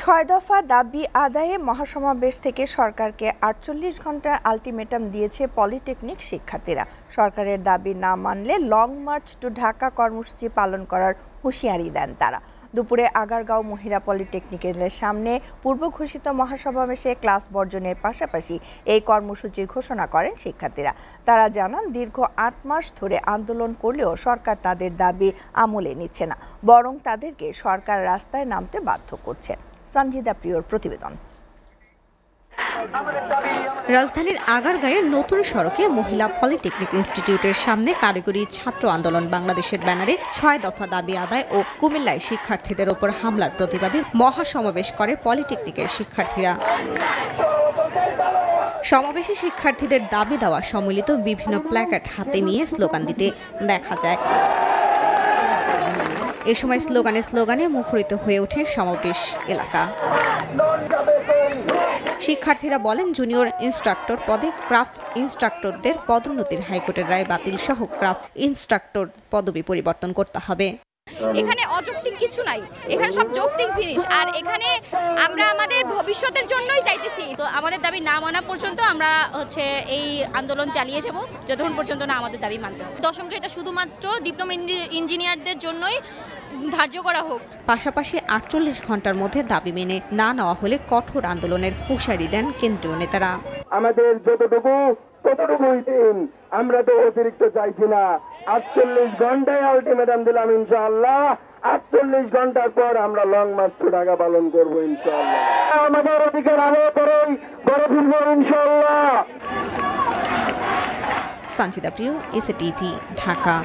৬ দফা দাবি আদায়ে মহাসমাবেশ থেকে সরকারকে ৪৮ ঘন্টার আলটিমেটাম দিয়েছে পলিটেকনিক শিক্ষার্থীরা। সরকারের দাবি না মানলে লং মার্চ টু ঢাকা কর্মসূচি পালন করার হুঁশিয়ারি দেন তারা। দুপুরে আগারগাঁও মহিলা পলিটেকনিকের সামনে পূর্ব ঘোষিত মহাসমাবেশে ক্লাস বর্জনের পাশাপাশি এই কর্মসূচির ঘোষণা করেন শিক্ষার্থীরা। তারা জানান দীর্ঘ ৮ মাস ধরে আন্দোলন করলেও সরকার তাদের দাবি আমলে নিচ্ছে না, বরং তাদেরকে সরকার রাস্তায় নামতে বাধ্য করছে। সঞ্জিদা প্রিয়র প্রতিবেদন। রাজধানীর আগারগাঁয়ের নতুন সড়কে মহিলা পলিটেকনিক ইনস্টিটিউটের সামনে কারিগরি ছাত্র আন্দোলন বাংলাদেশের ব্যানারে ৬ দফা দাবি আদায় ও কুমিল্লায় শিক্ষার্থীদের ওপর হামলার প্রতিবাদে মহাসমাবেশ করে পলিটেকনিকের শিক্ষার্থীরা। সমাবেশে শিক্ষার্থীদের দাবি দেওয়া সম্মিলিত বিভিন্ন প্ল্যাকার্ড হাতে নিয়ে স্লোগান দিতে দেখা যায়। এ সময় স্লোগানে মুখরিত হয়ে ওঠে সমাবেশ এলাকা। শিক্ষার্থীরা বলেন, জুনিয়র ইনস্ট্রাক্টর পদে ক্রাফট ইনস্ট্রাক্টরদের পদোন্নতির হাইকোর্টের রায় বাতিল সহ ক্রাফট ইনস্ট্রাক্টর পদবি পরিবর্তন করতে হবে। এখানে অযৌক্তিক কিছু নাই, এখানে সব যৌক্তিক জিনিস। আর এখানে আমরা আমাদের ভবিষ্যতের জন্যই চাইতেছি। তো আমাদের দাবি না মানা পর্যন্ত আমরা এই আন্দোলন চালিয়ে যাব, যতক্ষণ পর্যন্ত না আমাদের দাবি মানতেছে। 10ম গ্রেডটা শুধুমাত্র ডিপ্লোমা ইঞ্জিনিয়ারদের জন্যই ধার্য করা হোক। পাশাপাশি ৪৮ ঘন্টার মধ্যে দাবি মেনে না নেওয়া হলে কঠোর আন্দোলনের হুঁশিয়ারি দেন কেন্দ্রীয় নেতারা। আমাদের ততটুকুই দিন, আমরা তো অতিরিক্ত চাইছি না। ৪৮ ঘন্টায় আলটিমেটাম দিলাম, ইনশাআল্লাহ ৪৮ ঘন্টার পর আমরা লং মার্চ টু ঢাকা পালন করব ইনশাআল্লাহ। আমাদের অধিকার আদায় করেই গড়ে ফিরব ইনশাআল্লাহ। সঞ্জিদা প্রিয়, এসএ টিভি, ঢাকা।